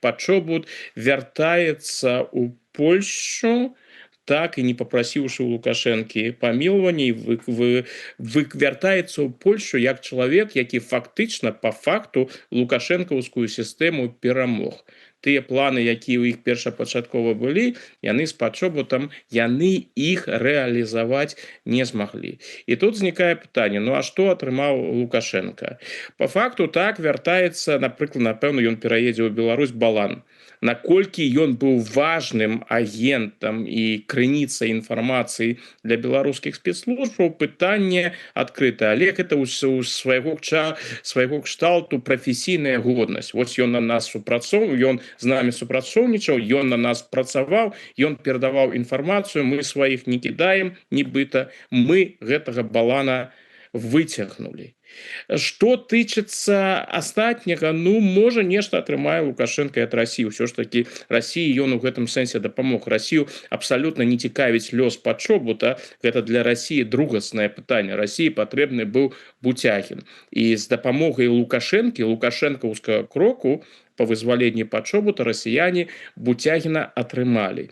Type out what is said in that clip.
Пачобут вяртаецца ў Польшчу, так і не папрасіўшы ў Лукашэнкі памілавання, і вяртаецца ў Польшчу як чалавек, які фактычна па факту лукашэнкаўскую сістэму перамог. Тыя планы, якія ў іх першапачаткова былі, яны з пачобутам яны іх рэалізаваць не змаглі. І тут узнікае пытанне: ну а што атрымаў Лукашенко? Па факту так вяртаецца, напрыклад, напэўна, ён пераедзе ў Беларусь Балан. Наколькі ён быў важным агентам і крыніцай інфармацыі для беларускіх спецслужбаў, пытанне адкрыта. Але гэта свайго кшталту прафесійная годнасць. Вось ён на нас супрацоўнічаў, ён з намі супрацоўнічаў, ён на нас працаваў, ён перадаваў інфармацыю, мы сваіх не кідаем, нібыта мы гэтага Балана выцягнулі. Што тычыцца астатняга, ну, можа, нешта атрымае Лукашенко ад Расіі. Усё ж такі Расіі ён у гэтым сэнсе дапамог. Расію абсалютна не цікавіць лёс Пачобута. Гэта для Расіі другаснае пытанне. Расіі патрэбны быў Буцягін. І з дапамогай Лукашэнкі, лукашэнкаўскага кроку па вызваленні Пачобута расіяне Буцягіна атрымалі.